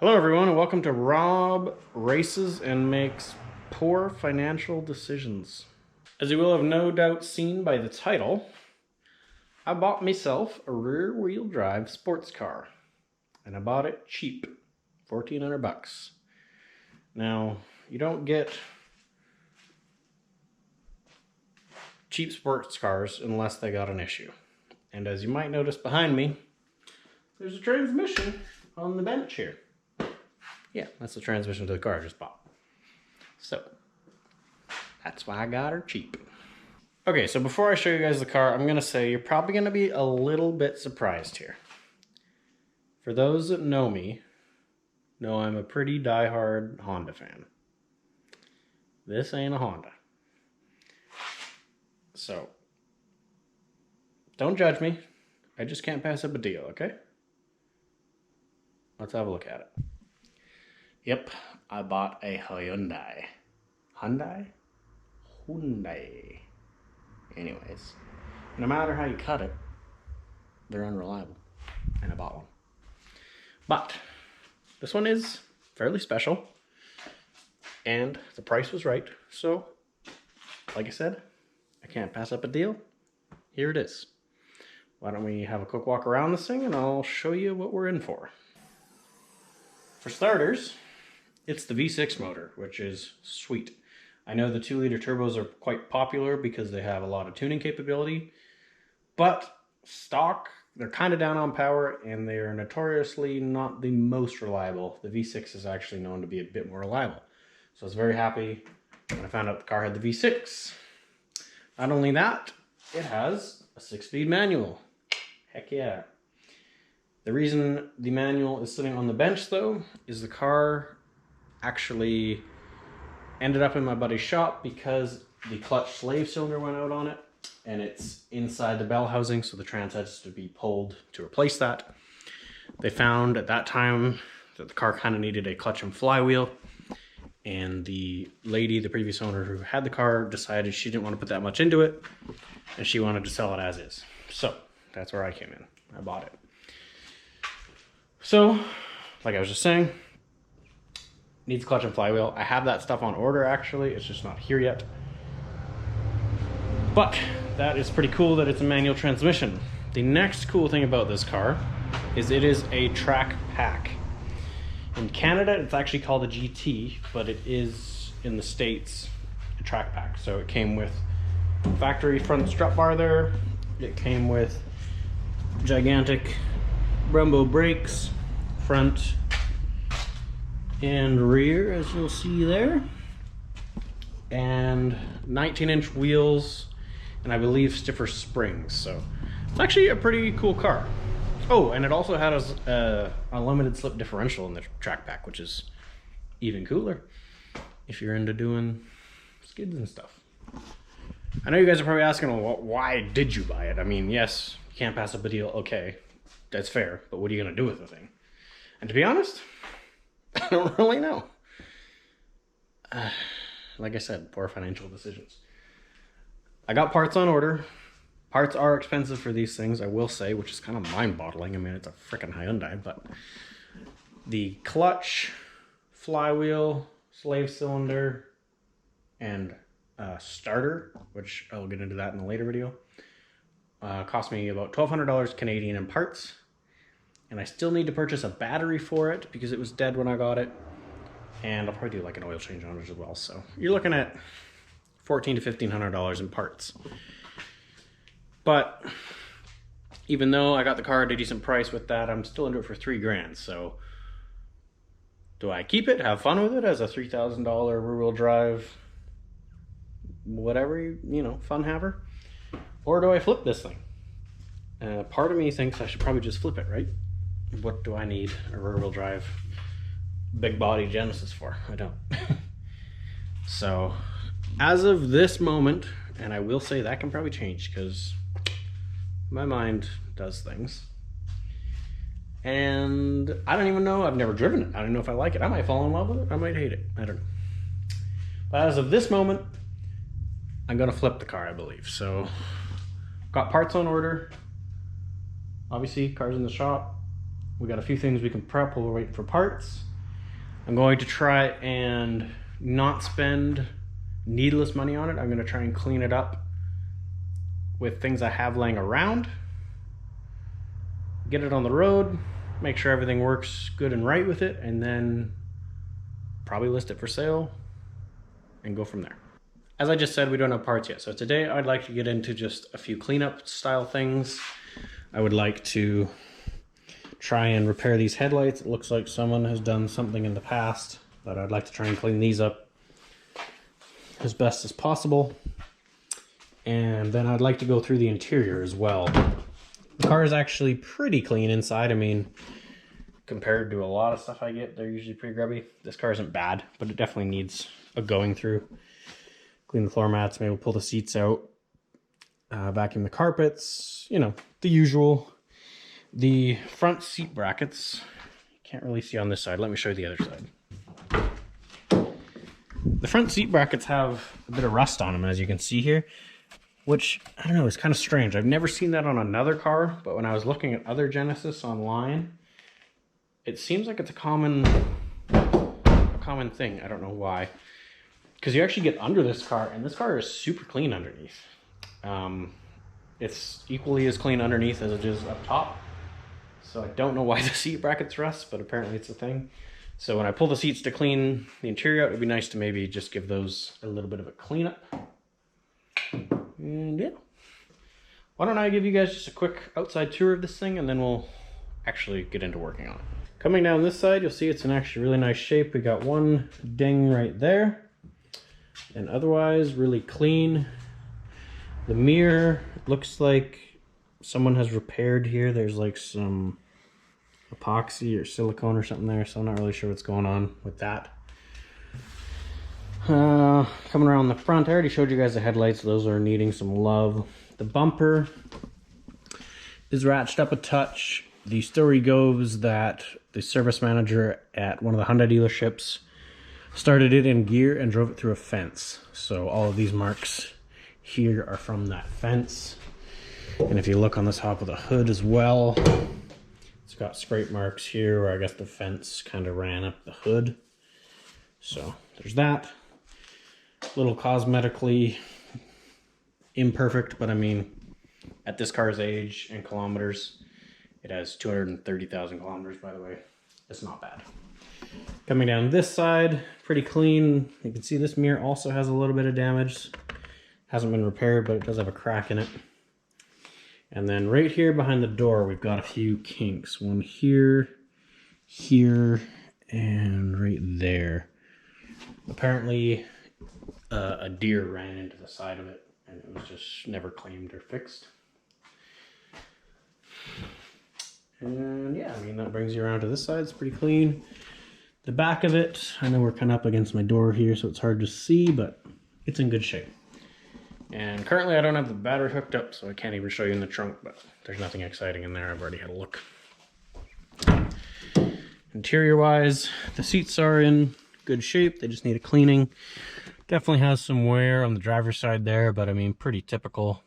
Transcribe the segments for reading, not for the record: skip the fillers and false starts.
Hello everyone and welcome to Rob Races and Makes Poor Financial Decisions. As you will have no doubt seen by the title, I bought myself a rear wheel drive sports car. And I bought it cheap, $1,400. Now, you don't get cheap sports cars unless they got an issue. And as you might notice behind me, there's a transmission on the bench here. Yeah, that's the transmission to the car I just bought. So, that's why I got her cheap. Okay, so before I show you guys the car, I'm going to say you're probably going to be a little bit surprised here. For those that know me, know I'm a pretty diehard Honda fan. This ain't a Honda. So, don't judge me. I just can't pass up a deal, okay? Let's have a look at it. Yep, I bought a Hyundai. Hyundai? Anyways, no matter how you cut it, they're unreliable. And I bought one. But this one is fairly special. And the price was right. So, like I said, I can't pass up a deal. Here it is. Why don't we have a quick walk around this thing and I'll show you what we're in for. For starters, it's the V6 motor, which is sweet. I know the 2-liter turbos are quite popular because they have a lot of tuning capability, but stock, they're kind of down on power and they are notoriously not the most reliable. The V6 is actually known to be a bit more reliable. So I was very happy when I found out the car had the V6. Not only that, it has a 6-speed manual. Heck yeah. The reason the manual is sitting on the bench though, is the car actually ended up in my buddy's shop because the clutch slave cylinder went out on it and it's inside the bell housing, so the trans has to be pulled to replace that. They found at that time that the car kind of needed a clutch and flywheel, and the lady, the previous owner who had the car, decided she didn't want to put that much into it and she wanted to sell it as is. So that's where I came in. I bought it. So, like I was just saying, needs clutch and flywheel. I have that stuff on order actually, it's just not here yet. But that is pretty cool that it's a manual transmission. The next cool thing about this car is it is a track pack. In Canada, it's actually called a GT, but it is in the States a track pack. So it came with factory front strut bar there. It came with gigantic Brembo brakes, front and rear, as you'll see there, and 19-inch wheels, and I believe stiffer springs. So it's actually a pretty cool car. Oh, and it also had a unlimited slip differential in the track pack, which is even cooler if you're into doing skids and stuff. I know you guys are probably asking, well, why did you buy it? I mean, yes, you can't pass up a deal. Okay, that's fair, but what are you gonna do with the thing? And to be honest, I don't really know. Like I said, poor financial decisions. I got parts on order. Parts are expensive for these things, I will say, which is kind of mind-boggling. I mean, it's a freaking Hyundai, but the clutch, flywheel, slave cylinder, and starter, which I'll get into that in a later video, cost me about $1,200 Canadian in parts. And I still need to purchase a battery for it because it was dead when I got it. And I'll probably do like an oil change on it as well. So you're looking at $1,400 to $1,500 in parts. But even though I got the car at a decent price with that, I'm still into it for $3,000. So do I keep it, have fun with it as a $3,000 rear-wheel drive, whatever, you know, fun haver? Or do I flip this thing? Part of me thinks I should probably just flip it, right? What do I need a rear-wheel drive big body Genesis for? I don't. So as of this moment, and I will say that can probably change because my mind does things, and I don't even know, I've never driven it. I don't know if I like it. I might fall in love with it, I might hate it, I don't know. But as of this moment, I'm gonna flip the car, I believe. So got parts on order. Obviously, car's in the shop. We got a few things we can prep while we're waiting for parts. I'm going to try and not spend needless money on it. I'm going to try and clean it up with things I have laying around, get it on the road, make sure everything works good and right with it, and then probably list it for sale and go from there. As I just said, we don't have parts yet. So today I'd like to get into just a few cleanup style things. I would like to try and repair these headlights. It looks like someone has done something in the past, but I'd like to try and clean these up as best as possible. And then I'd like to go through the interior as well. The car is actually pretty clean inside. I mean, compared to a lot of stuff I get, they're usually pretty grubby. This car isn't bad, but it definitely needs a going through. Clean the floor mats, maybe we'll pull the seats out, vacuum the carpets, you know, the usual. The front seat brackets, you can't really see on this side. Let me show you the other side. The front seat brackets have a bit of rust on them, as you can see here, which, I don't know, is kind of strange. I've never seen that on another car, but when I was looking at other Genesis online, it seems like it's a common thing. I don't know why. Because you actually get under this car, and this car is super clean underneath. It's equally as clean underneath as it is up top. So I don't know why the seat brackets rust, but apparently it's a thing. So when I pull the seats to clean the interior out, it'd be nice to maybe just give those a little bit of a cleanup. And yeah. Why don't I give you guys just a quick outside tour of this thing, and then we'll actually get into working on it. Coming down this side, you'll see it's in actually really nice shape. We got one ding right there. And otherwise, really clean. The mirror looks like someone has repaired here. There's like some epoxy or silicone or something there, so I'm not really sure what's going on with that. Coming around the front, I already showed you guys the headlights. Those are needing some love. The bumper is ratcheted up a touch. The story goes that the service manager at one of the Hyundai dealerships started it in gear and drove it through a fence. So all of these marks here are from that fence. And if you look on the top of the hood as well, it's got scrape marks here where I guess the fence kind of ran up the hood. So there's that. A little cosmetically imperfect, but I mean, at this car's age and kilometers, it has 230,000 kilometers, by the way. It's not bad. Coming down this side, pretty clean. You can see this mirror also has a little bit of damage. Hasn't been repaired, but it does have a crack in it. And then right here behind the door, we've got a few kinks. One here, here, and right there. Apparently, a deer ran into the side of it, and it was just never cleaned or fixed. And yeah, I mean, that brings you around to this side. It's pretty clean. The back of it, I know we're kind of up against my door here, so it's hard to see, but it's in good shape. And currently I don't have the battery hooked up, so I can't even show you in the trunk, but there's nothing exciting in there. I've already had a look. Interior-wise, the seats are in good shape. They just need a cleaning. Definitely has some wear on the driver's side there, but I mean, pretty typical.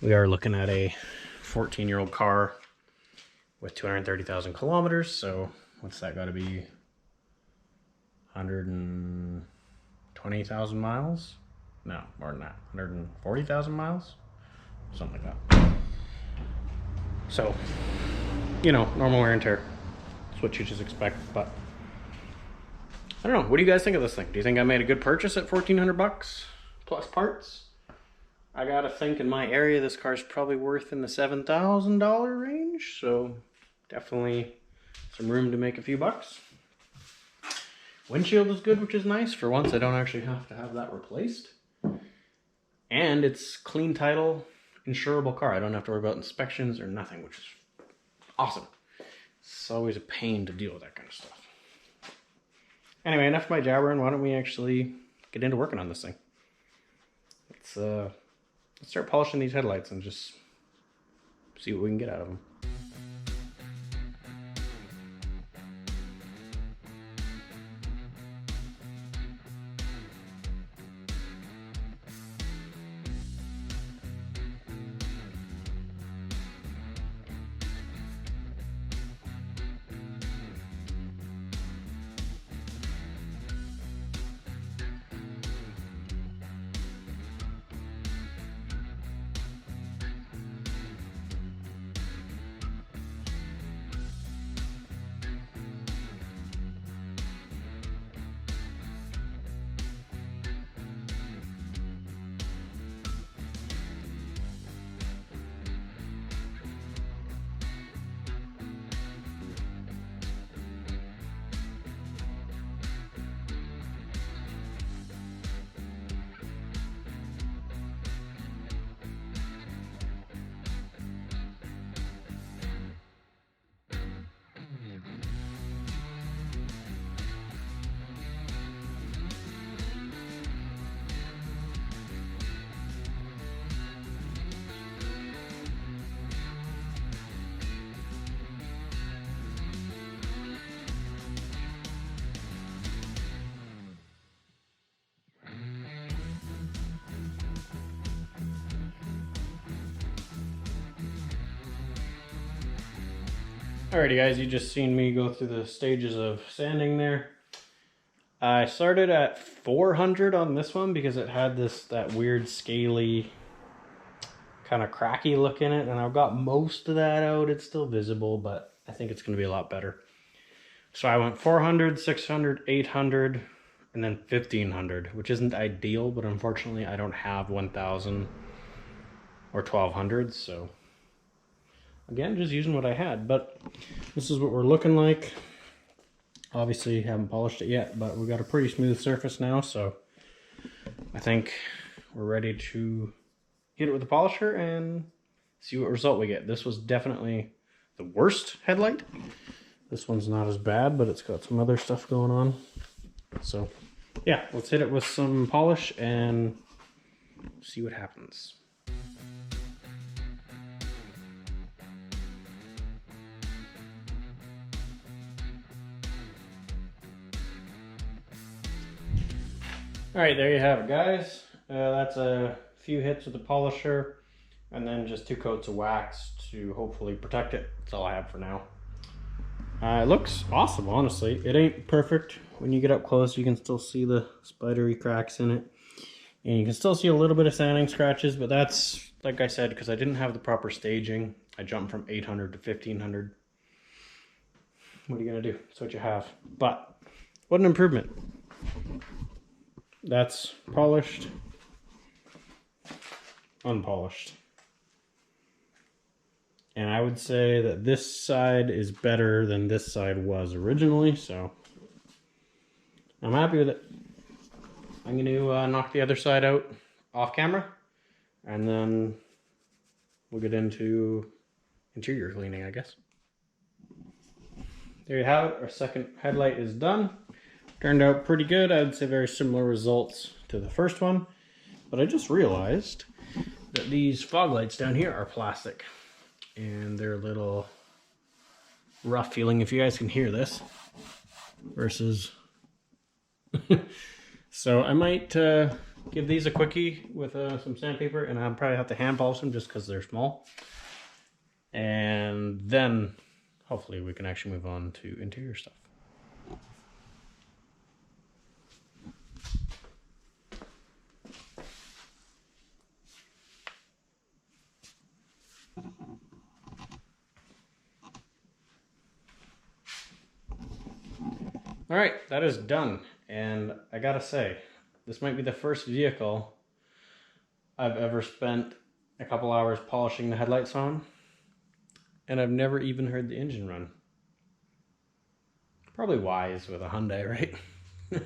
We are looking at a 14-year-old car with 230,000 kilometers, so what's that got to be? 120,000 miles? No, more than that. 140,000 miles? Something like that. So, you know, normal wear and tear. That's what you just expect, but I don't know. What do you guys think of this thing? Do you think I made a good purchase at 1,400 bucks plus parts? I gotta think in my area this car's probably worth in the $7,000 range, so definitely some room to make a few bucks. Windshield is good, which is nice. For once, I don't actually have to have that replaced. And it's clean title, insurable car. I don't have to worry about inspections or nothing, which is awesome. It's always a pain to deal with that kind of stuff. Anyway, enough of my jabbering. Why don't we actually get into working on this thing? Let's start polishing these headlights and just see what we can get out of them. Alrighty guys, you just seen me go through the stages of sanding there. I started at 400 on this one because it had that weird scaly kind of cracky look in it, and I've got most of that out. It's still visible, but I think it's going to be a lot better. So I went 400, 600, 800, and then 1500, which isn't ideal, but unfortunately I don't have 1000 or 1200, so again, just using what I had. But this is what we're looking like. Obviously haven't polished it yet, but we've got a pretty smooth surface now, so I think we're ready to hit it with the polisher and see what result we get. This was definitely the worst headlight. This one's not as bad, but it's got some other stuff going on. So yeah, let's hit it with some polish and see what happens. All right, there you have it, guys. That's a few hits with the polisher and then just 2 coats of wax to hopefully protect it. That's all I have for now. It looks awesome, honestly. It ain't perfect. When you get up close, you can still see the spidery cracks in it. And you can still see a little bit of sanding scratches, but that's, like I said, because I didn't have the proper staging. I jumped from 800 to 1500. What are you gonna do? That's what you have. But what an improvement. That's polished, unpolished. And I would say that this side is better than this side was originally, so I'm happy with it. I'm going to knock the other side out off camera, and then we'll get into interior cleaning, I guess. There you have it. Our second headlight is done. Turned out pretty good. I would say very similar results to the first one. But I just realized that these fog lights down here are plastic. And they're a little rough feeling, if you guys can hear this. Versus... So I might give these a quickie with some sandpaper, and I'll probably have to hand polish them just because they're small. And then hopefully we can actually move on to interior stuff. All right, that is done. And I gotta say, this might be the first vehicle I've ever spent a couple hours polishing the headlights on, and I've never even heard the engine run. Probably wise with a Hyundai, right?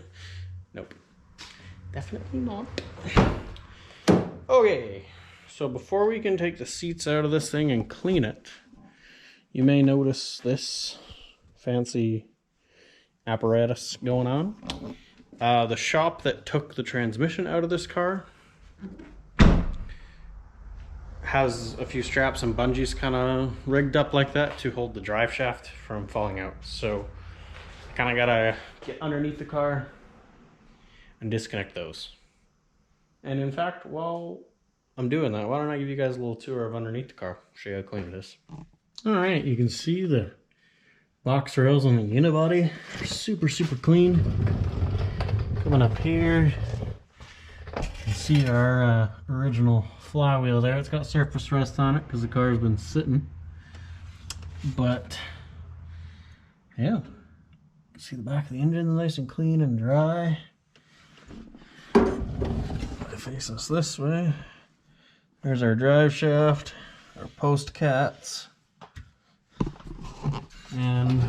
Nope. Definitely not. Okay, so before we can take the seats out of this thing and clean it, you may notice this fancy apparatus going on. The shop that took the transmission out of this car has a few straps and bungees kind of rigged up like that to hold the drive shaft from falling out. So I kind of gotta get underneath the car and disconnect those. And in fact, while I'm doing that, why don't I give you guys a little tour of underneath the car, show you how clean it is. All right, you can see the box rails on the unibody are super clean. Coming up here, you can see our original flywheel there. It's got surface rust on it because the car's been sitting. But yeah, you can see the back of the engine nice and clean and dry. If I face us this way, there's our drive shaft, our post cats, and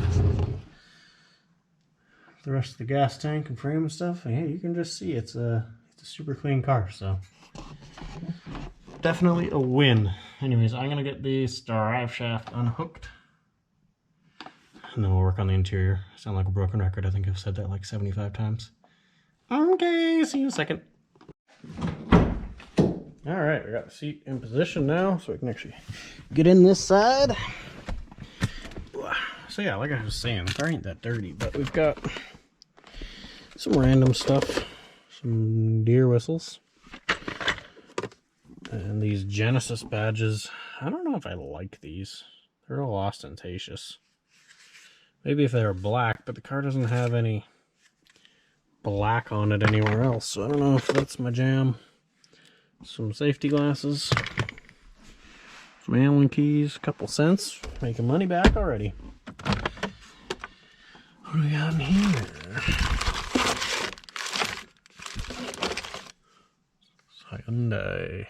the rest of the gas tank and frame and stuff. And yeah, you can just see it's a super clean car, so definitely a win. Anyways, I'm gonna get the drive shaft unhooked, and then we'll work on the interior. I sound like a broken record. I think I've said that like 75 times. Okay, see you in a second. All right, we got the seat in position now, so we can actually get in this side. So yeah, like I was saying, the car ain't that dirty, but we've got some random stuff, some deer whistles, and these Genesis badges. I don't know if I like these. They're all ostentatious. Maybe if they were black, but the car doesn't have any black on it anywhere else, so I don't know if that's my jam. Some safety glasses, some Allen keys, a couple cents, making money back already. What do we got in here? Hyundai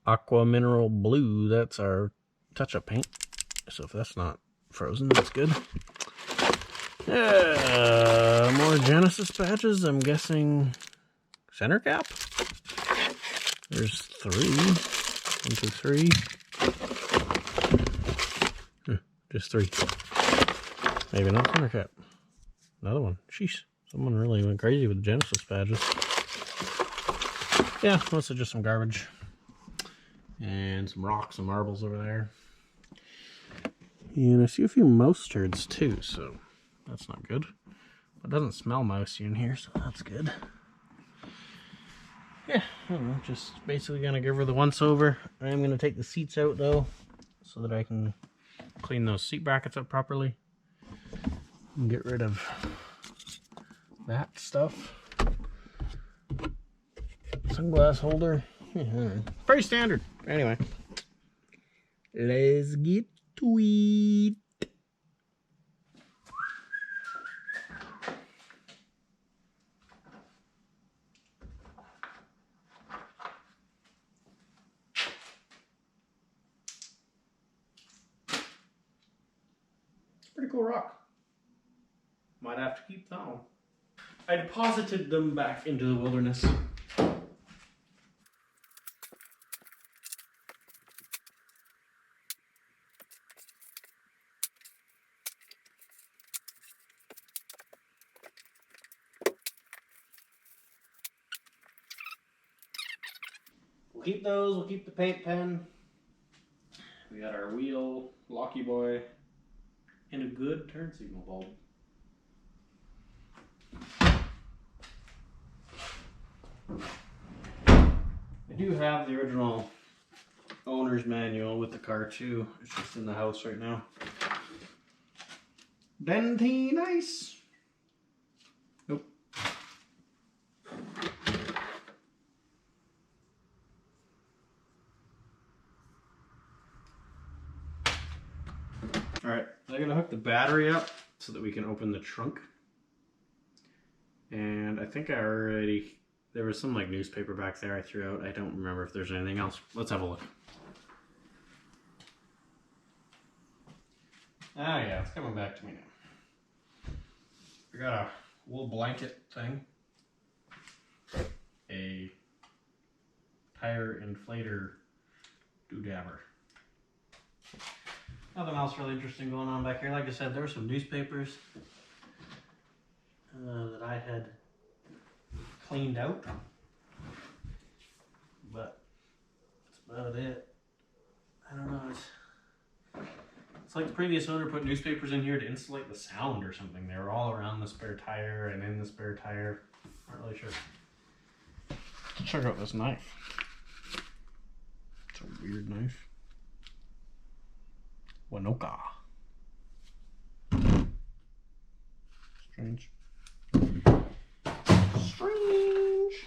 Aqua Mineral Blue, that's our touch-up paint. So if that's not frozen, that's good. More Genesis badges, I'm guessing center cap? There's 3. 1, 2, 3. Just 3. Maybe not center cap. Another one. Sheesh. Someone really went crazy with the Genesis badges. Yeah, mostly just some garbage. And some rocks and marbles over there. And I see a few mouse turds too, so that's not good. It doesn't smell mousy in here, so that's good. Yeah, I don't know, just basically gonna give her the once over. I am gonna take the seats out though, so that I can clean those seat brackets up properly. And get rid of that stuff. Sunglass holder. Pretty standard. Anyway, let's get to it. Pretty cool rock. Might have to keep that one. I deposited them back into the wilderness. We'll keep those, we'll keep the paint pen. We got our wheel, Locky Boy, and a good turn signal bulb. I do have the original owner's manual with the car too. It's just in the house right now. Dentine nice. Nope. Alright, I'm gonna hook the battery up so that we can open the trunk. And I think I already, there was some like newspaper back there I threw out. I don't remember if there's anything else. Let's have a look. Ah yeah, it's coming back to me now. We got a wool blanket thing. A tire inflator doodabber. Nothing else really interesting going on back here. Like I said, there were some newspapers that I had cleaned out, but that's about it. I don't know. It's like the previous owner put newspapers in here to insulate the sound or something. They were all around the spare tire and in the spare tire. Not really sure. Let's check out this knife. It's a weird knife. Winoka. Strange. Strange.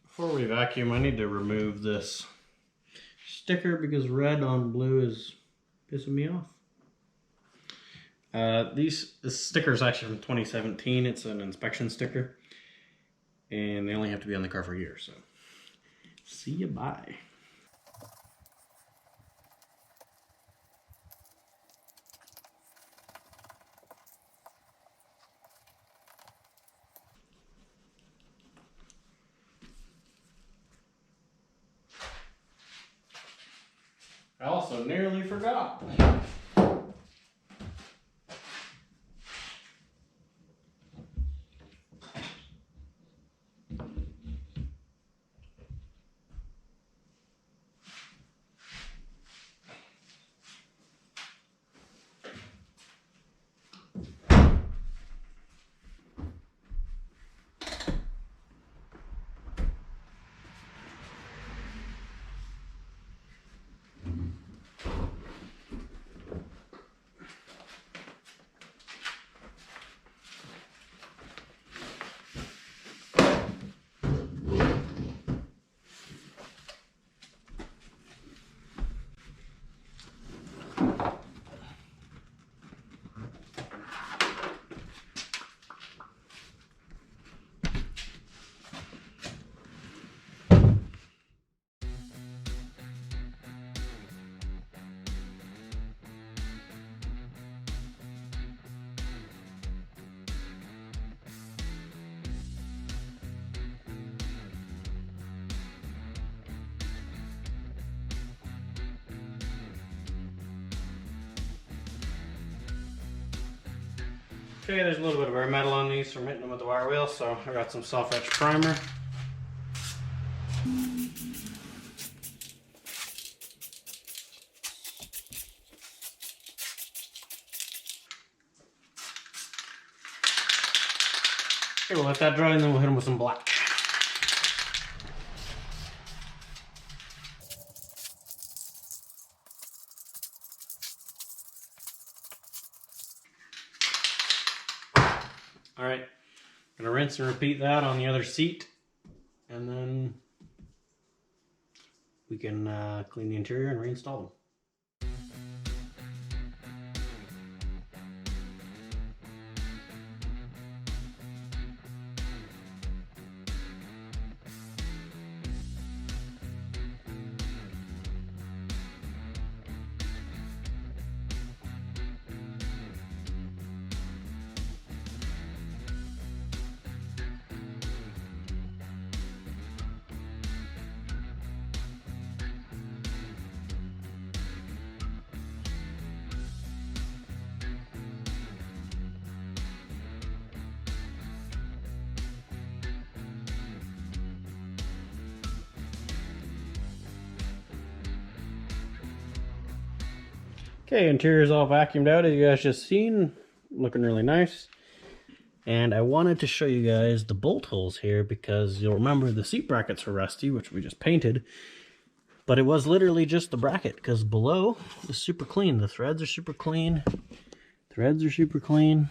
Before we vacuum, I need to remove this sticker because red on blue is pissing me off. This sticker is actually from 2017. It's an inspection sticker. And they only have to be on the car for a year, so see ya, bye. I also nearly forgot. Okay, there's a little bit of wear metal on these from hitting them with the wire wheel, so I got some self-etch primer. Okay, we'll let that dry and then we'll hit them with some black. Alright, gonna rinse and repeat that on the other seat, and then we can clean the interior and reinstall them. Okay, interior's all vacuumed out, as you guys just seen. Looking really nice. And I wanted to show you guys the bolt holes here because you'll remember the seat brackets were rusty, which we just painted. But it was literally just the bracket, because below is super clean. The threads are super clean. Threads are super clean.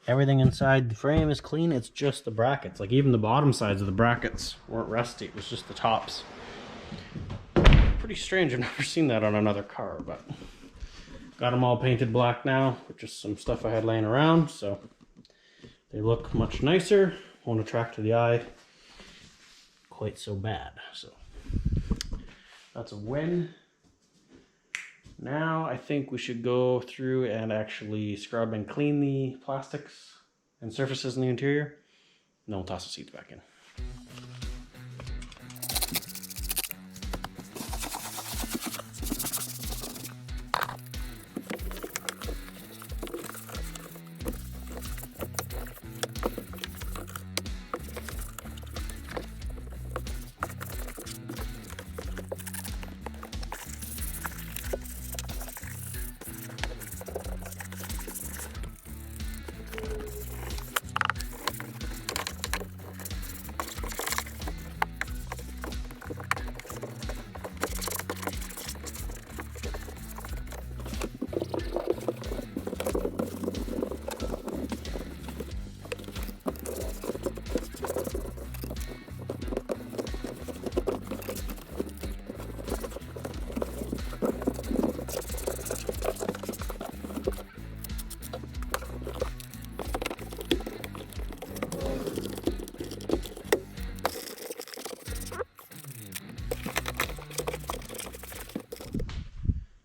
Everything inside the frame is clean. It's just the brackets. Like even the bottom sides of the brackets weren't rusty. It was just the tops. Pretty strange. I've never seen that on another car, but got them all painted black now, which is some stuff I had laying around, so they look much nicer. Won't attract to the eye quite so bad. So that's a win. Now I think we should go through and actually scrub and clean the plastics and surfaces in the interior. And then we'll toss the seats back in.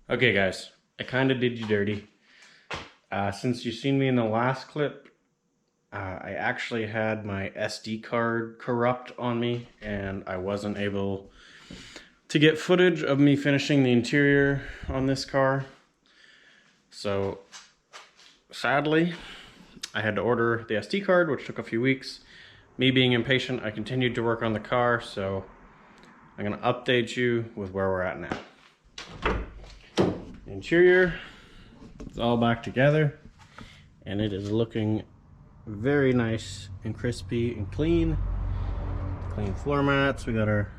Okay guys, I kind of did you dirty. Since you've seen me in the last clip, I actually had my SD card corrupt on me and I wasn't able to get footage of me finishing the interior on this car. So sadly, I had to order the SD card, which took a few weeks. Me being impatient, I continued to work on the car, so I'm gonna update you with where we're at now. Interior is all back together and it is looking very nice and crispy and clean. Clean floor mats. We got our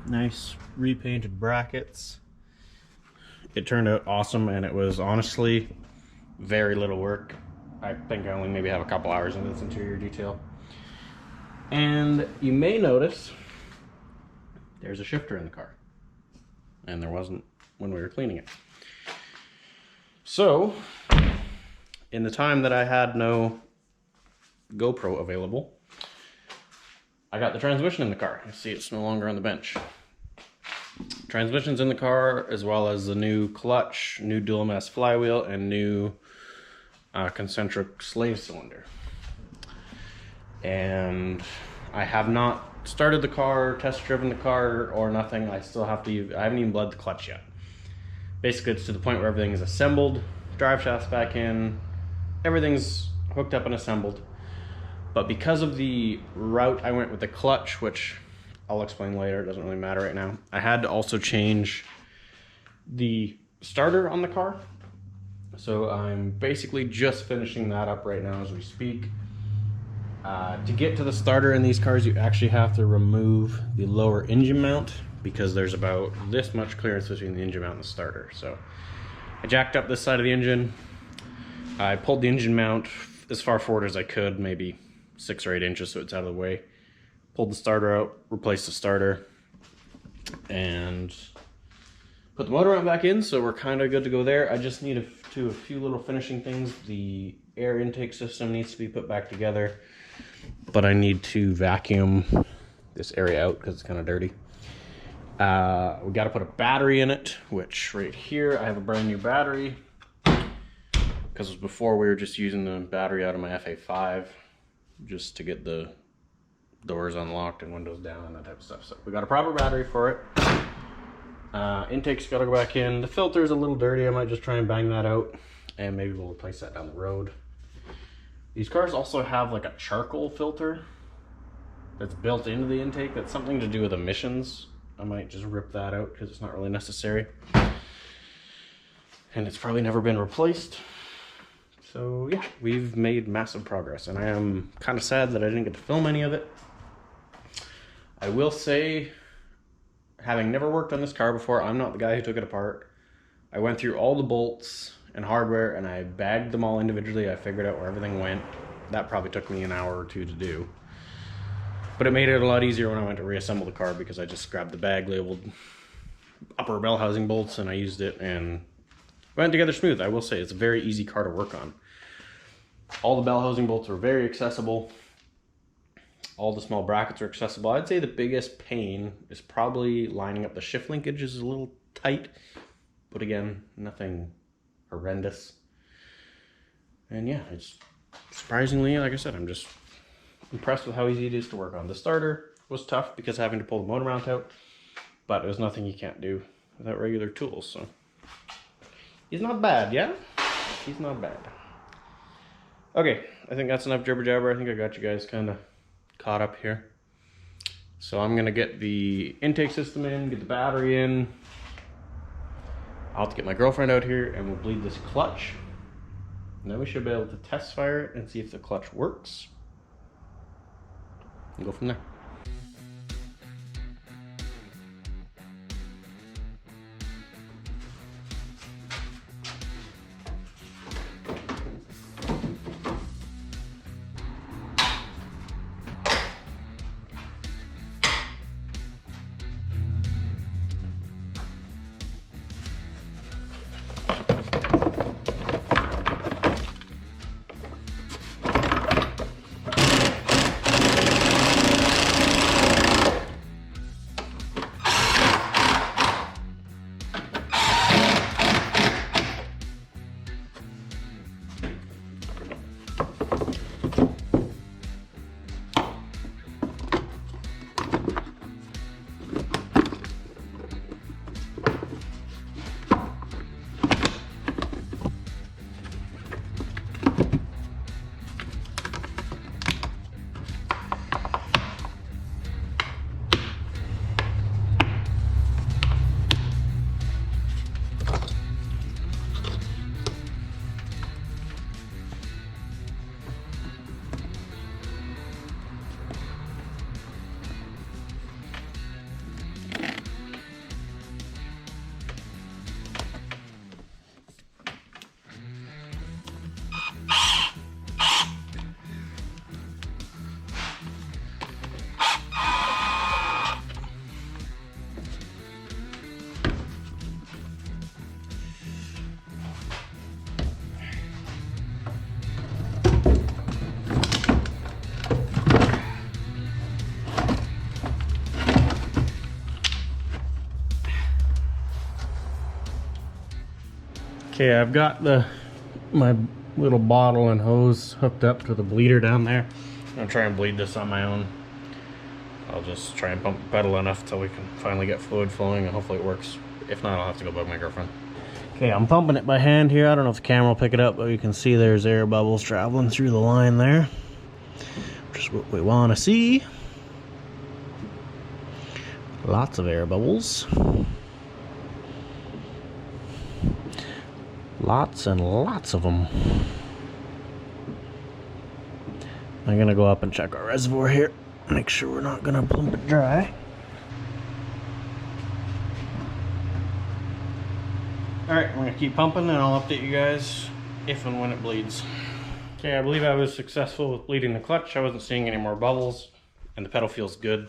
nice repainted brackets. It turned out awesome and it was honestly very little work. I think I only maybe have a couple hours in this interior detail. And you may notice there's a shifter in the car and there wasn't when we were cleaning it. So, in the time that I had no GoPro available, I got the transmission in the car. You see it's no longer on the bench. Transmission's in the car, as well as the new clutch, new dual mass flywheel, and new concentric slave cylinder. And I have not started the car, test driven the car, or nothing. I still have to, I haven't even bled the clutch yet. Basically, it's to the point where everything is assembled, drive shaft's back in, everything's hooked up and assembled. But because of the route I went with the clutch, which I'll explain later, it doesn't really matter right now, I had to also change the starter on the car. So I'm basically just finishing that up right now as we speak. To get to the starter in these cars, you actually have to remove the lower engine mount because there's about this much clearance between the engine mount and the starter. So I jacked up this side of the engine. I pulled the engine mount as far forward as I could, maybe 6 or 8 inches so it's out of the way. Pulled the starter out, replaced the starter, and put the motor mount back in, so we're kind of good to go there. I just need to a few little finishing things. The air intake system needs to be put back together, but I need to vacuum this area out because it's kind of dirty. We got to put a battery in it, which right here I have a brand new battery because before we were just using the battery out of my FA5 just to get the doors unlocked and windows down and that type of stuff. So we got a proper battery for it. Intake's got to go back in. The filter's a little dirty. I might just try and bang that out and maybe we'll replace that down the road. These cars also have like a charcoal filter that's built into the intake. That's something to do with emissions. I might just rip that out because it's not really necessary. And it's probably never been replaced. So yeah, we've made massive progress and I am kind of sad that I didn't get to film any of it. I will say, having never worked on this car before, I'm not the guy who took it apart. I went through all the bolts and hardware and I bagged them all individually. I figured out where everything went. That probably took me an hour or two to do. But it made it a lot easier when I went to reassemble the car because I just grabbed the bag labeled upper bell housing bolts and I used it and went together smooth. I will say it's a very easy car to work on. All the bell housing bolts are very accessible. All the small brackets are accessible. I'd say the biggest pain is probably lining up the shift linkage is a little tight, but again, nothing horrendous. And yeah, it's surprisingly, like I said, I'm just impressed with how easy it is to work on. The starter was tough because having to pull the motor mount out, but there's nothing you can't do without regular tools, so. He's not bad, yeah? He's not bad. Okay, I think that's enough jibber jabber. I think I got you guys kind of caught up here. So I'm gonna get the intake system in, get the battery in. I'll have to get my girlfriend out here and we'll bleed this clutch. And then we should be able to test fire it and see if the clutch works. And go from there. Okay, I've got my little bottle and hose hooked up to the bleeder down there. I'm gonna try and bleed this on my own. I'll just try and pump the pedal enough till we can finally get fluid flowing and hopefully it works. If not, I'll have to go bug my girlfriend. Okay, I'm pumping it by hand here. I don't know if the camera will pick it up, but you can see there's air bubbles traveling through the line there. Just what we want to see. Lots of air bubbles. Lots and lots of them. I'm gonna go up and check our reservoir here. Make sure we're not gonna plump it dry. Alright, I'm gonna keep pumping and I'll update you guys if and when it bleeds. Okay, I believe I was successful with bleeding the clutch. I wasn't seeing any more bubbles, and the pedal feels good.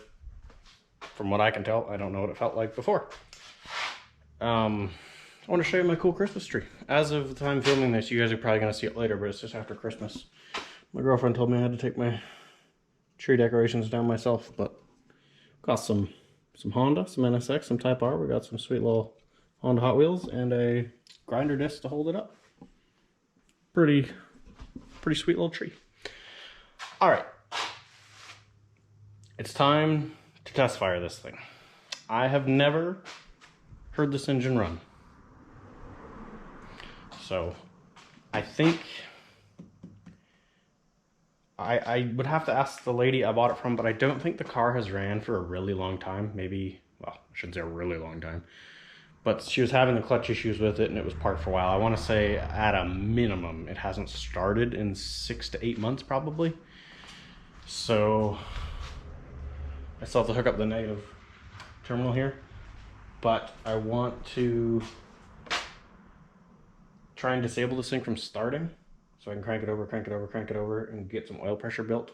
From what I can tell, I don't know what it felt like before. I want to show you my cool Christmas tree. As of the time I'm filming this, you guys are probably gonna see it later, but it's just after Christmas. My girlfriend told me I had to take my tree decorations down myself, but got some Honda, some NSX, some Type R. We got some sweet little Honda Hot Wheels and a grinder disc to hold it up. Pretty sweet little tree. All right, it's time to test fire this thing. I have never heard this engine run, so I think I would have to ask the lady I bought it from, but I don't think the car has ran for a really long time. Maybe, well, I shouldn't say a really long time. But she was having the clutch issues with it and it was parked for a while. I want to say at a minimum, it hasn't started in 6 to 8 months probably. So I still have to hook up the negative terminal here. But I want to try and disable this thing from starting. So I can crank it over, and get some oil pressure built.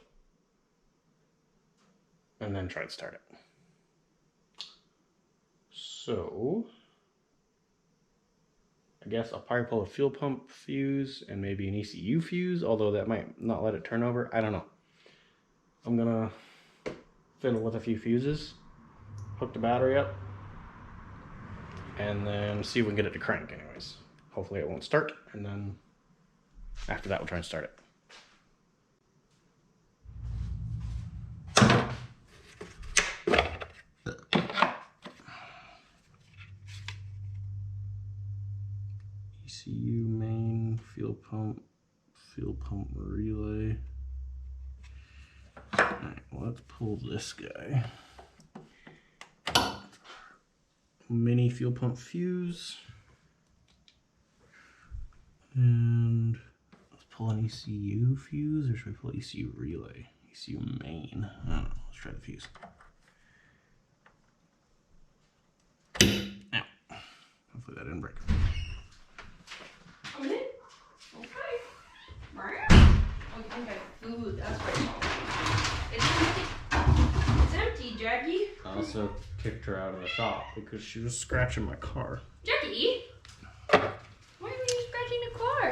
And then try to start it. So I guess I'll probably pull a fuel pump fuse and maybe an ECU fuse, although that might not let it turn over. I don't know. I'm gonna fiddle with a few fuses, hook the battery up, and then see if we can get it to crank anyways. Hopefully it won't start, and then after that we'll try and start it. ECU main, fuel pump relay. Alright, well, let's pull this guy. Mini fuel pump fuse. And let's pull an ECU fuse, or should we pull ECU relay? ECU main. I don't know. Let's try the fuse. Ow. Hopefully that didn't break. Coming in? Okay. Mario? Oh, you think I have food? That's right. It's empty, Jackie. I also kicked her out of the shop because she was scratching my car. Jackie? Why are you scratching the car?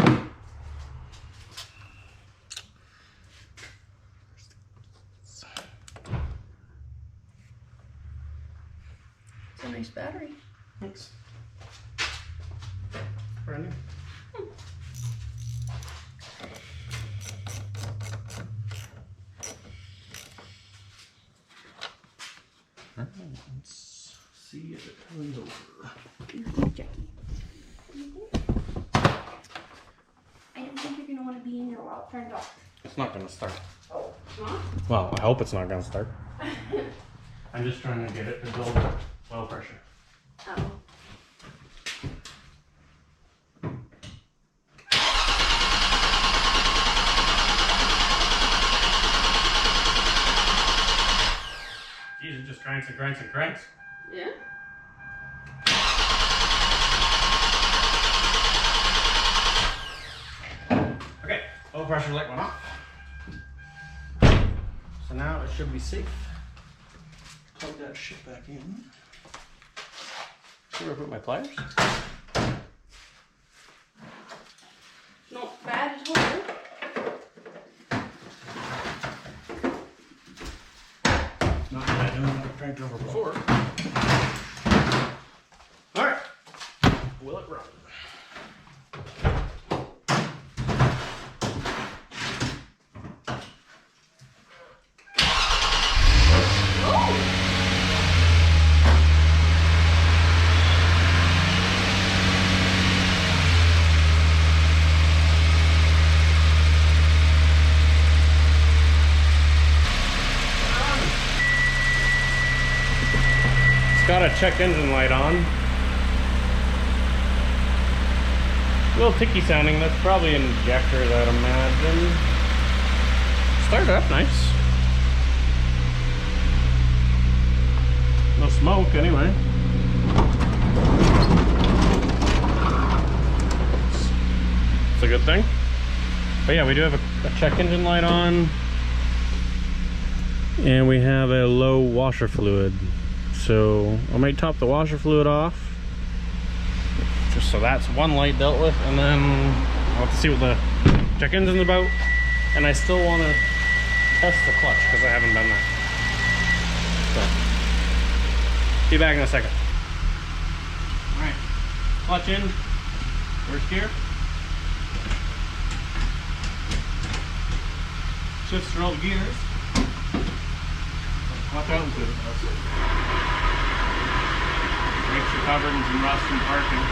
It's a nice battery. Thanks. Brand new. Alright, let's see if it turns over. Jackie. I don't think you're going to want to be in here while it turns off. It's not going to start. Oh, it's not? Well, I hope it's not going to start. I'm just trying to get it to build oil pressure. Oh. Jeez, it just cranks and cranks and cranks. Yeah? Okay, oil pressure light went off. So now it should be safe. Plug that shit back in. Where do I put my pliers? Not bad at all. Not that I know I've cranked over before. Alright. Will it run? check engine light on. A little ticky sounding. That's probably injectors, I'd imagine. Started up nice. No smoke anyway. It's a good thing. But yeah, we do have a check engine light on. And we have a low washer fluid. So I might top the washer fluid off. Just so that's one light dealt with. And then I'll have to see what the check engine's about. And I still want to test the clutch because I haven't done that. So, be back in a second. Alright, clutch in, first gear. Shifts through all the gears. Watch out into it. Brakes are covered in some rust and parking.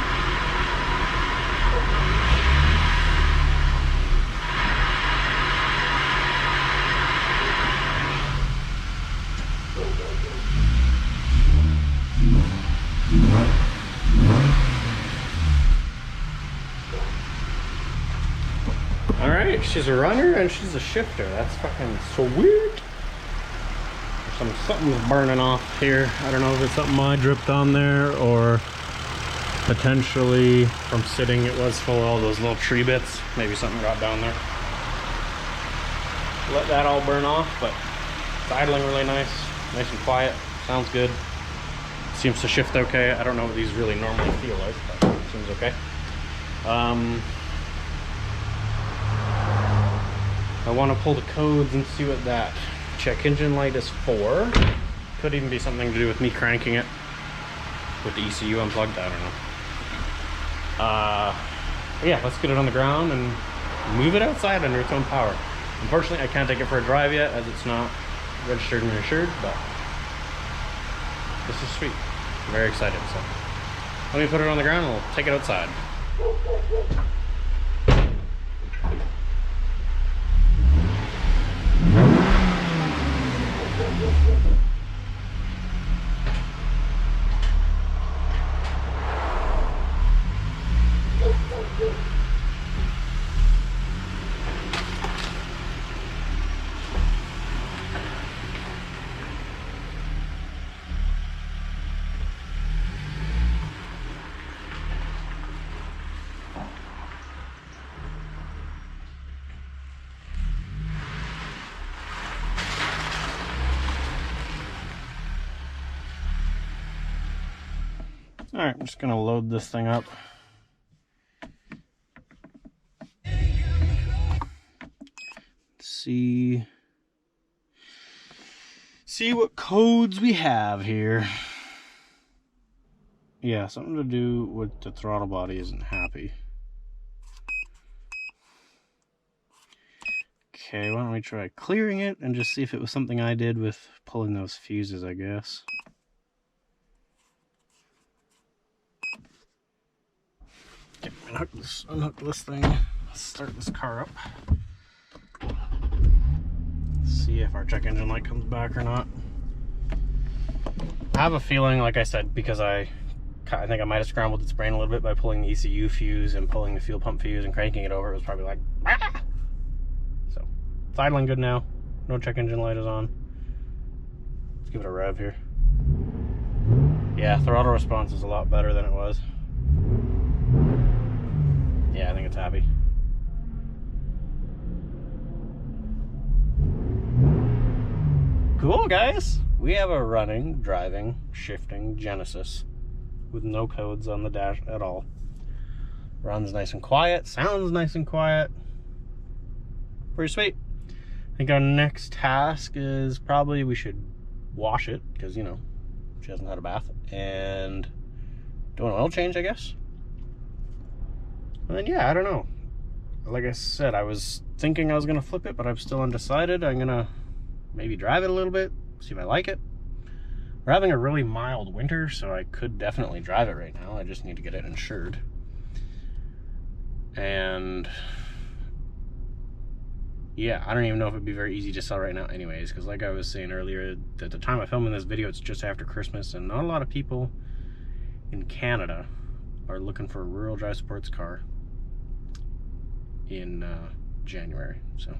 Alright, she's a runner and she's a shifter. That's fucking sweet. Something's burning off here. I don't know if it's something I dripped on there or potentially from sitting it was full of all those little tree bits. Maybe something got down there. Let that all burn off, but it's idling really nice and quiet. Sounds good. Seems to shift okay. I don't know what these really normally feel like, but it seems okay. I want to pull the codes and see what that check engine light is for. Could even be something to do with me cranking it with the ECU unplugged. I don't know. But yeah, let's get it on the ground and move it outside under its own power. Unfortunately, I can't take it for a drive yet as it's not registered and insured, but this is sweet. I'm very excited. So let me put it on the ground and we'll take it outside. Alright, I'm just gonna load this thing up. See what codes we have here. Yeah, something to do with the throttle body isn't happy. Okay, why don't we try clearing it and just see if it was something I did with pulling those fuses, I guess. Okay, unhook this thing. Let's start this car up. See if our check engine light comes back or not. I have a feeling, like I said, because I think I might have scrambled its brain a little bit by pulling the ECU fuse and pulling the fuel pump fuse and cranking it over. It was probably like, ah! So it's idling good now. No check engine light is on. Let's give it a rev here. Yeah, throttle response is a lot better than it was. Yeah, I think it's happy. Cool, guys. We have a running, driving, shifting Genesis with no codes on the dash at all. Runs nice and quiet, sounds nice and quiet. Pretty sweet. I think our next task is probably we should wash it because, you know, she hasn't had a bath, and do an oil change, I guess. And then, yeah, I don't know. Like I said, I was thinking I was going to flip it, but I'm still undecided. I'm going to maybe drive it a little bit, see if I like it. We're having a really mild winter, so I could definitely drive it right now. I just need to get it insured. And yeah, I don't even know if it'd be very easy to sell right now anyways, because like I was saying earlier, at the time of filming this video, it's just after Christmas, and not a lot of people in Canada are looking for a rear-wheel drive sports car in January, so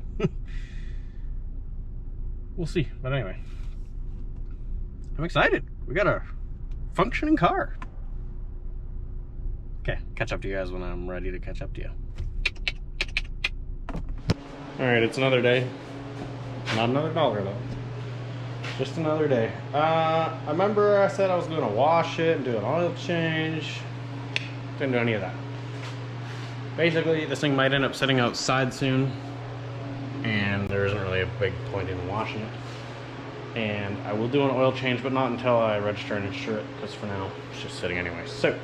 we'll see. But anyway, I'm excited. We got a functioning car. Okay, catch up to you guys when I'm ready to catch up to you. Alright, it's another day. Not another dollar though. Just another day. I remember I said I was going to wash it and do an oil change. Didn't do any of that. Basically, this thing might end up sitting outside soon, and there isn't really a big point in washing it. And I will do an oil change, but not until I register and insure it, because for now, it's just sitting anyway. So,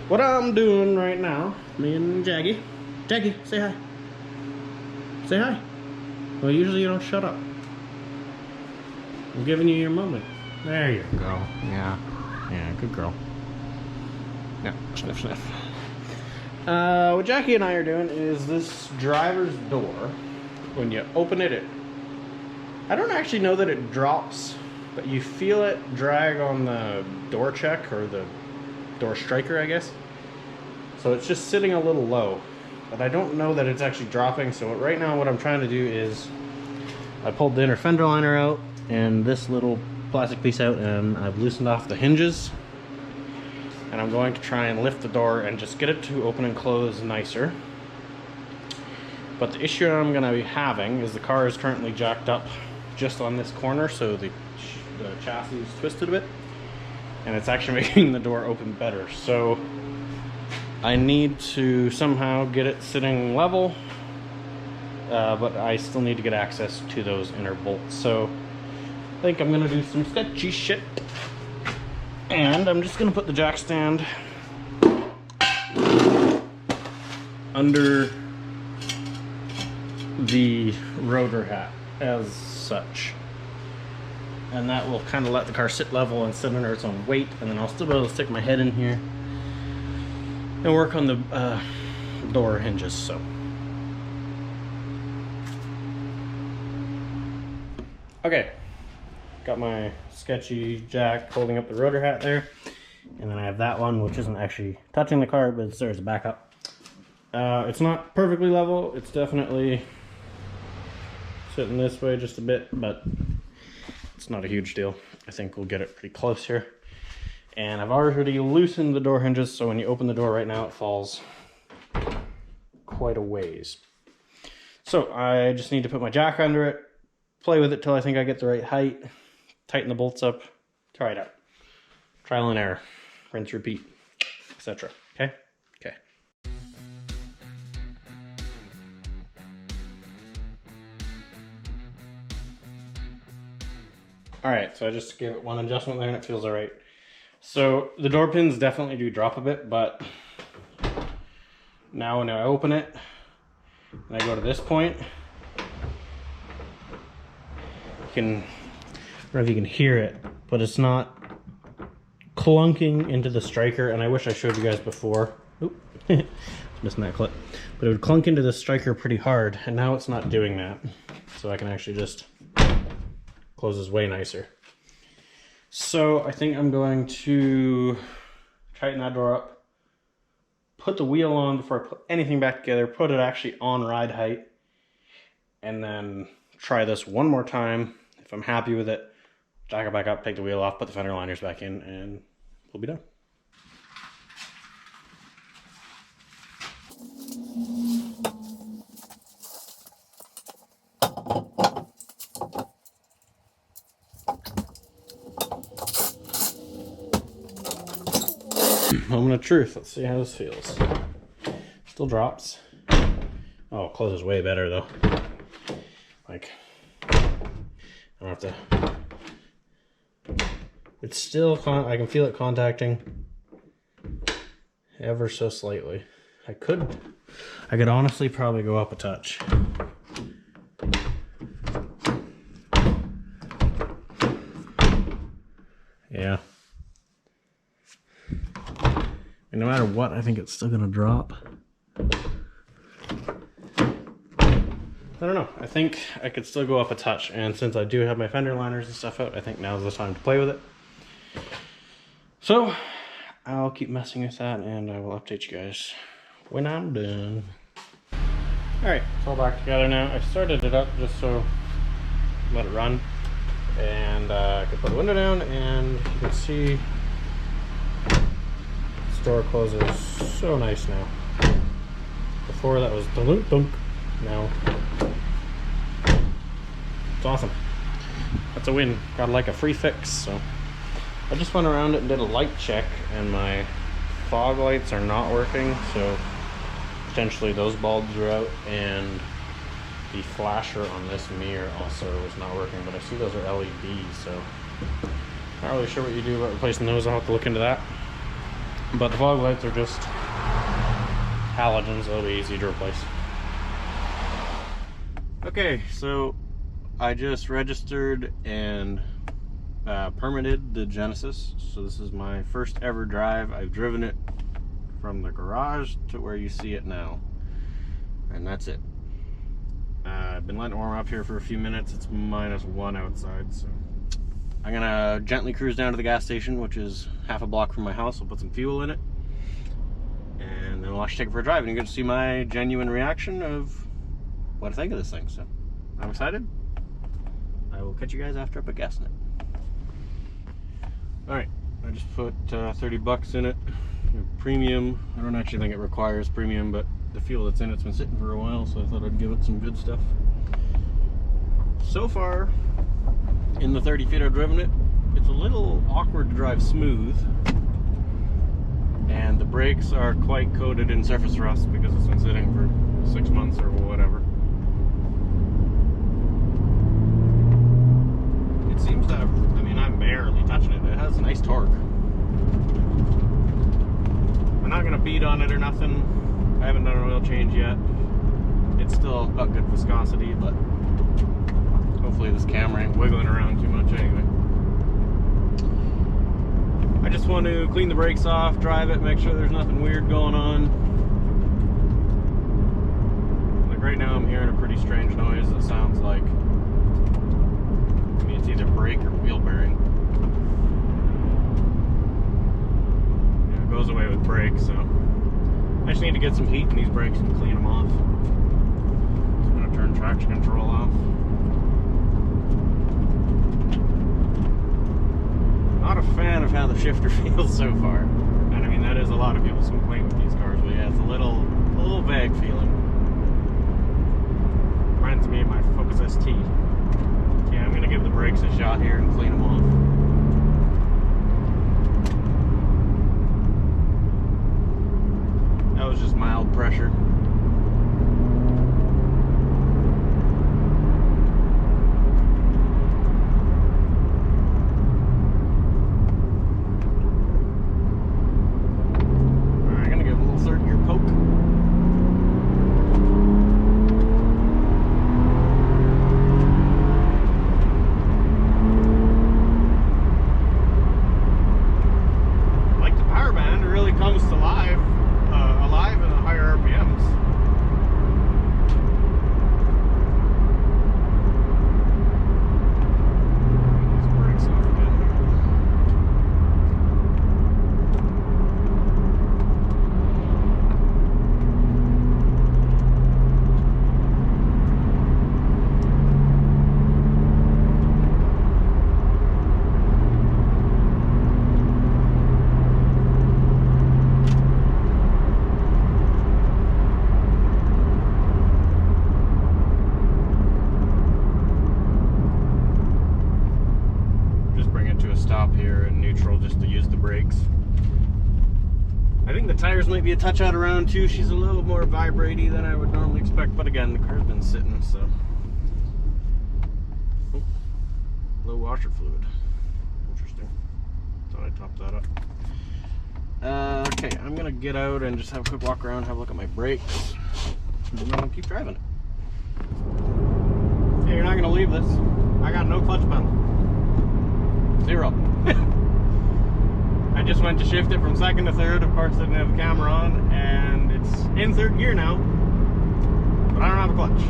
what I'm doing right now, me and Jaggy. Jaggy, say hi. Say hi. Well, usually you don't shut up. I'm giving you your moment. There you go. Yeah, good girl. Yeah, sniff, sniff. What Jackie and I are doing is this driver's door. When you open it, I don't actually know that it drops, but you feel it drag on the door check, or the door striker, I guess. So it's just sitting a little low, but I don't know that it's actually dropping. So right now what I'm trying to do is I pulled the inner fender liner out and this little plastic piece out, and I've loosened off the hinges, and I'm going to try and lift the door and just get it to open and close nicer. But the issue I'm going to be having is the car is currently jacked up just on this corner, so the chassis is twisted a bit, and it's actually making the door open better. So I need to somehow get it sitting level, but I still need to get access to those inner bolts. So I think I'm going to do some sketchy shit, and I'm just going to put the jack stand under the rotor hat as such, and that will kind of let the car sit level and sit under its own weight, and then I'll still be able to stick my head in here and work on the door hinges. So okay, got my sketchy jack holding up the rotor hat there, and then I have that one which isn't actually touching the car, but it serves as a backup. It's not perfectly level, it's definitely sitting this way just a bit, but it's not a huge deal. I think we'll get it pretty close here. And I've already loosened the door hinges, so when you open the door right now, it falls quite a ways. So I just need to put my jack under it, play with it till I think I get the right height, tighten the bolts up, try it out. Trial and error, rinse, repeat, etc. Okay? Okay. Alright, so I just gave it one adjustment there and it feels alright. So the door pins definitely do drop a bit, but now when I open it and I go to this point, I don't know if you can hear it, but it's not clunking into the striker, and I wish I showed you guys before. Oop, missing that clip. But it would clunk into the striker pretty hard, and now it's not doing that. So I can actually just close this way nicer. So I think I'm going to tighten that door up, put the wheel on before I put anything back together, put it actually on ride height, and then try this one more time. If I'm happy with it, jack it back up, take the wheel off, put the fender liners back in, and we'll be done. Moment of truth. Let's see how this feels. Still drops. Oh, it closes way better though. Like, I don't have to. It's still, I can feel it contacting ever so slightly. I could honestly probably go up a touch. Yeah. And no matter what, I think it's still gonna drop. I don't know. I think I could still go up a touch, and since I do have my fender liners and stuff out, I think now's the time to play with it. So I'll keep messing with that, and I will update you guys when I'm done. Alright, it's all back together now. I started it up just so let it run, and I could put the window down, and you can see the store closes so nice now. Before that was dunk dunk. Now it's awesome. That's a win. Got like a free fix. So I just went around it and did a light check, and my fog lights are not working, so potentially those bulbs are out, and the flasher on this mirror also is not working, but I see those are LEDs, so not really sure what you do about replacing those. I'll have to look into that. But the fog lights are just halogens, they'll be easy to replace. Okay, so I just registered and permitted the Genesis. So this is my first ever drive. I've driven it from the garage to where you see it now, and that's it. I've been letting it warm up here for a few minutes. It's -1 outside, so I'm gonna gently cruise down to the gas station, which is half a block from my house. I'll put some fuel in it, and then we'll actually take it for a drive, and you're gonna see my genuine reaction of what I think of this thing. So I'm excited. I will catch you guys after I put gas in it. All right, I just put 30 bucks in it. Premium. I don't actually think it requires premium, but the fuel that's in it's been sitting for a while, so I thought I'd give it some good stuff. So far, in the 30 feet I've driven it, it's a little awkward to drive smooth, and the brakes are quite coated in surface rust because it's been sitting for 6 months or whatever. It seems to have, I mean, I'm barely touching it. It has a nice torque. I'm not gonna beat on it or nothing. I haven't done an oil change yet. It's still got good viscosity, but hopefully this camera ain't wiggling around too much anyway. I just want to clean the brakes off, drive it, make sure there's nothing weird going on. Like right now I'm hearing a pretty strange noise that sounds like, I mean, it's either brake or wheel bearing. Yeah, it goes away with brakes, so I just need to get some heat in these brakes and clean them off. I'm going to turn traction control off. Not a fan of how the shifter feels so far. And I mean, that is a lot of people's complaint with these cars, but yeah, it's a little vague feeling. Reminds me of my Focus ST. Yeah, I'm going to give the brakes a shot here and clean them off. That was just mild pressure. Alright, I'm gonna give it a little third gear poke. I like the power band, it really comes to life. Alive in the higher RPMs. These brakes off again. Stop here in neutral just to use the brakes. I think the tires might be a touch out around too. She's a little more vibratey than I would normally expect, but again, the car's been sitting, so. Oh, low washer fluid. Interesting. Thought I'd top that up. Okay, I'm gonna get out and just have a quick walk around, have a look at my brakes, and then I'll keep driving it. Hey, you're not gonna leave this. I got no clutch pedal. 0. I just went to shift it from second to third. Of course, I didn't have a camera on, and it's in third gear now, but I don't have a clutch.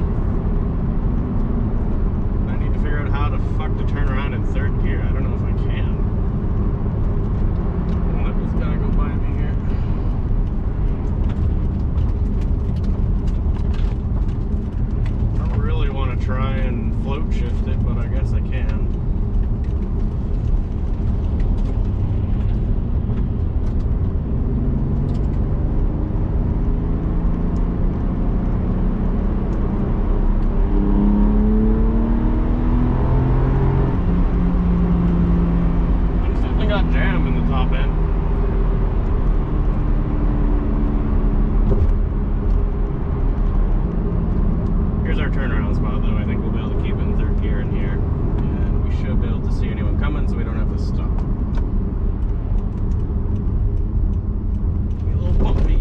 our turnaround spot though. I think we'll be able to keep in third gear in here. And we should be able to see anyone coming so we don't have to stop. Be a little bumpy.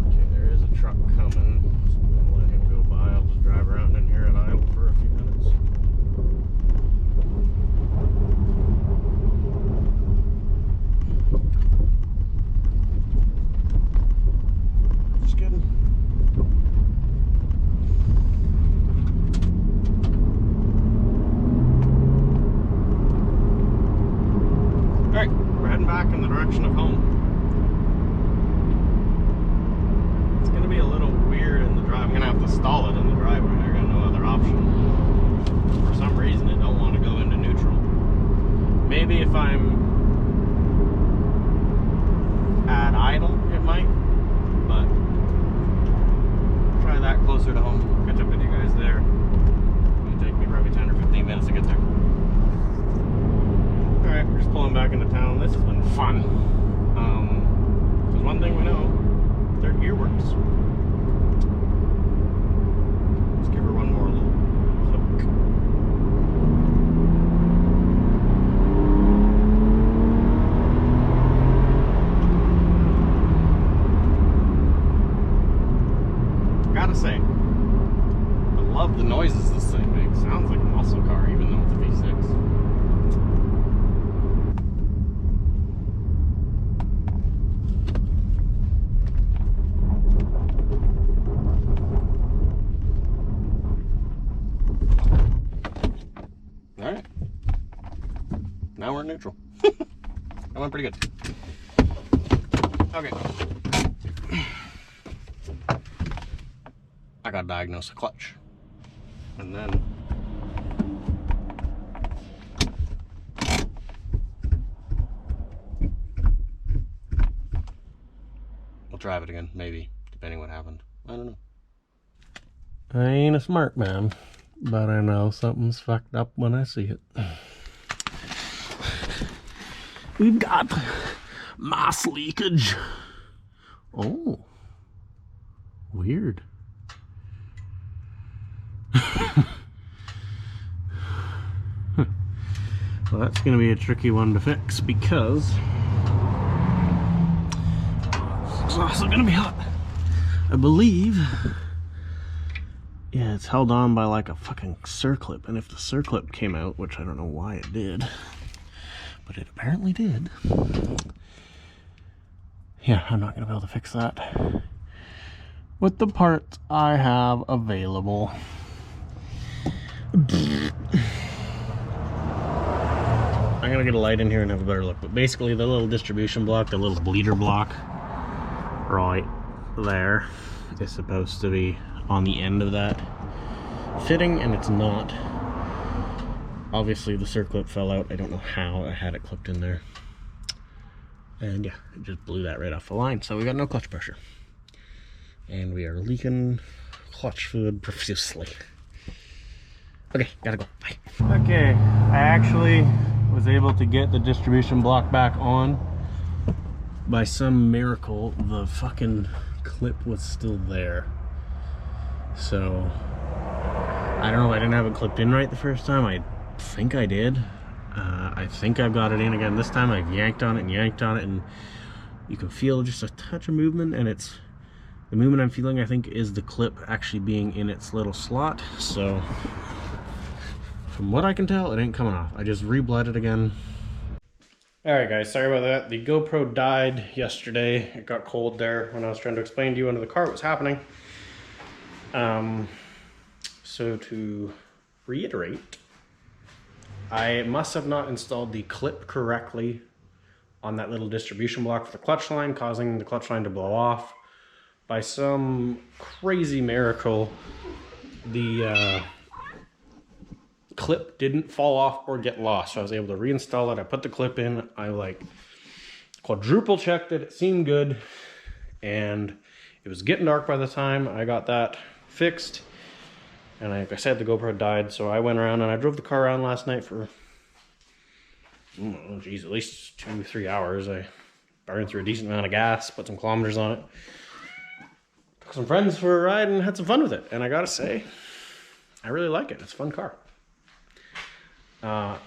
Okay, there is a truck coming. So I'm gonna let him go by. I'll just drive around in here at idle for a few minutes. Just kidding. Alright, we're heading back in the direction of home. It's gonna be a little weird in the drive. I'm gonna have to stall it in the driveway. I got no other option. For some reason it don't want to go into neutral. Maybe if I'm at idle it might, but try that closer to home. Catch up with you guys there. It'll take me probably 10 or 15 minutes to get there. Alright, we're just pulling back into town. This has been fun. There's one thing we know, third gear works. Let's give her one more little hook. Gotta say, I love the noises this thing makes. Sounds like a muscle car even though it's a V6. Alright. Now we're in neutral. That went pretty good. Okay. I gotta diagnose the clutch. And then we'll drive it again, maybe, depending what happened. I don't know. I ain't a smart man, but I know something's fucked up when I see it. We've got mass leakage. Oh, weird. Well, that's going to be a tricky one to fix because it's also going to be hot. I believe, yeah, it's held on by like a fucking circlip, and if the circlip came out, which I don't know why it did, but it apparently did, yeah, I'm not going to be able to fix that with the parts I have available. I'm gonna get a light in here and have a better look, but basically the little distribution block, the little bleeder block right there is supposed to be on the end of that fitting, and it's not. Obviously the circlip fell out. I don't know how I had it clipped in there, and yeah, it just blew that right off the line. So we got no clutch pressure, and we are leaking clutch fluid profusely. Okay, gotta go. Bye. Okay, I actually was able to get the distribution block back on. By some miracle, the fucking clip was still there. So, I don't know if I didn't have it clipped in right the first time. I think I did. I think I've got it in again. This time I've yanked on it, and you can feel just a touch of movement, and it's the movement I'm feeling, I think, is the clip actually being in its little slot. So from what I can tell, it ain't coming off. I just re-bled it again. Alright guys, sorry about that. The GoPro died yesterday. It got cold there when I was trying to explain to you under the car what was happening. So to reiterate, I must have not installed the clip correctly on that little distribution block for the clutch line, causing the clutch line to blow off. By some crazy miracle, the clip didn't fall off or get lost, so I was able to reinstall it. I put the clip in, I like quadruple checked it, it seemed good, and it was getting dark by the time I got that fixed. And like I said, the GoPro died, so I went around and I drove the car around last night for, oh geez, at least 2-3 hours. I burned through a decent amount of gas, put some kilometers on it. some friends for a ride and had some fun with it. And I gotta say, I really like it. It's a fun car. I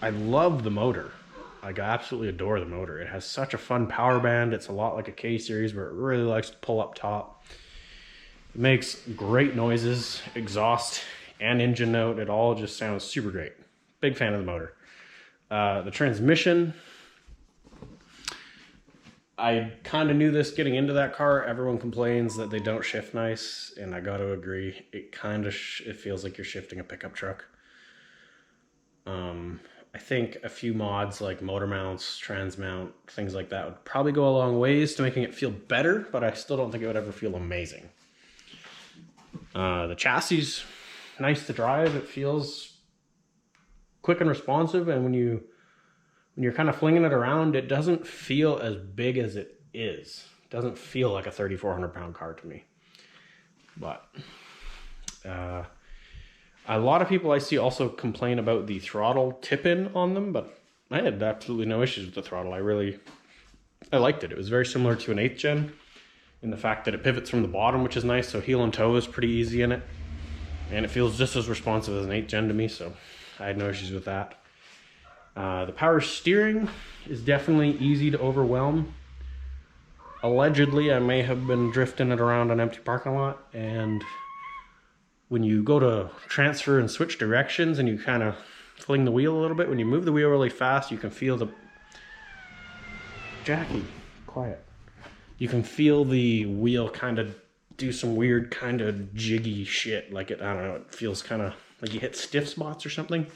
love the motor. Like, I absolutely adore the motor. It has such a fun power band. It's a lot like a K series where it really likes to pull up top. It makes great noises, exhaust and engine note. It all just sounds super great. Big fan of the motor. The transmission, I kind of knew this getting into that car. Everyone complains that they don't shift nice, and I got to agree. It kind of it feels like you're shifting a pickup truck. I think a few mods like motor mounts, trans mount, things like that would probably go a long ways to making it feel better, but I still don't think it would ever feel amazing. The chassis, nice to drive. It feels quick and responsive, and when you're kind of flinging it around, it doesn't feel as big as it is. It doesn't feel like a 3,400 pound car to me. But a lot of people I see also complain about the throttle tip-in on them, but I had absolutely no issues with the throttle. I liked it. It was very similar to an 8th gen in the fact that it pivots from the bottom, which is nice, so heel and toe is pretty easy in it. And it feels just as responsive as an 8th gen to me, so I had no issues with that. The power steering is definitely easy to overwhelm. Allegedly, I may have been drifting it around an empty parking lot, and when you go to transfer and switch directions and you kind of fling the wheel a little bit, when you move the wheel really fast, you can feel the... Jackie, quiet. You can feel the wheel kind of do some weird kind of jiggy shit. Like it, I don't know, it feels kind of like you hit stiff spots or something.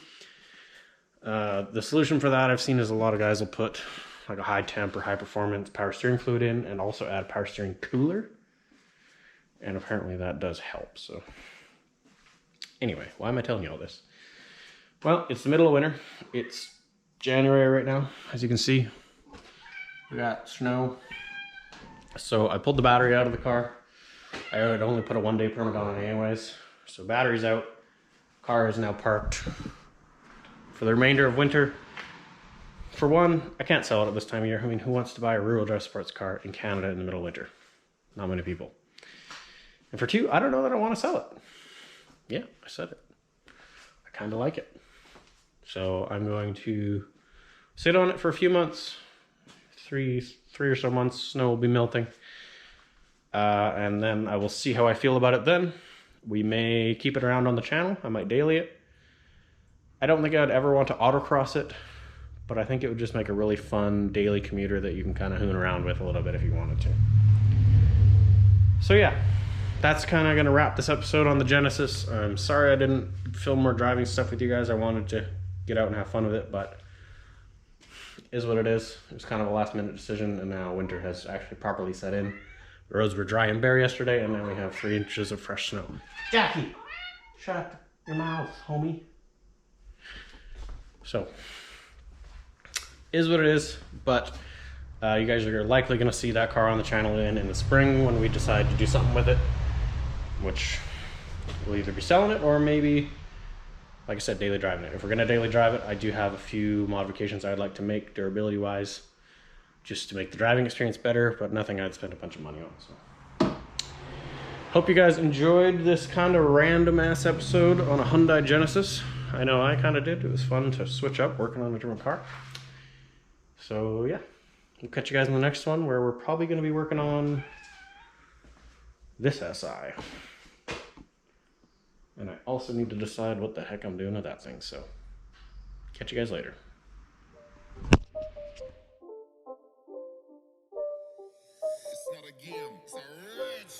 The solution for that I've seen is a lot of guys will put like a high temp or high performance power steering fluid in and also add a power steering cooler. And apparently that does help, so... Anyway, why am I telling you all this? Well, it's the middle of winter. It's January right now, as you can see. We got snow. So I pulled the battery out of the car. I had only put a 1-day permit on it anyways. So battery's out. Car is now parked for the remainder of winter. For one, I can't sell it at this time of year. I mean, who wants to buy a rear-wheel drive sports car in Canada in the middle of winter? Not many people. And for two, I don't know that I want to sell it. Yeah, I said it. I kind of like it. So I'm going to sit on it for a few months. Three or so months, snow will be melting. And then I will see how I feel about it then. We may keep it around on the channel. I might daily it. I don't think I'd ever want to autocross it, but I think it would just make a really fun daily commuter that you can kind of hoon around with a little bit if you wanted to. So yeah. That's kind of going to wrap this episode on the Genesis. I'm sorry I didn't film more driving stuff with you guys. I wanted to get out and have fun with it, but it is what it is. It was kind of a last minute decision, and now winter has actually properly set in. The roads were dry and bare yesterday, and now we have 3 inches of fresh snow. Jackie, shut your mouth, homie. So, is what it is, but you guys are likely going to see that car on the channel in the spring when we decide to do something with it, which we'll either be selling it or maybe, like I said, daily driving it. If we're going to daily drive it, I do have a few modifications I'd like to make durability wise just to make the driving experience better, but nothing I'd spend a bunch of money on. So, hope you guys enjoyed this kind of random ass episode on a Hyundai Genesis. I know I kind of did. It was fun to switch up working on a different car. So yeah, we'll catch you guys in the next one where we're probably going to be working on this SI. And I also need to decide what the heck I'm doing with that thing, so catch you guys later. It's not a game, it's a rich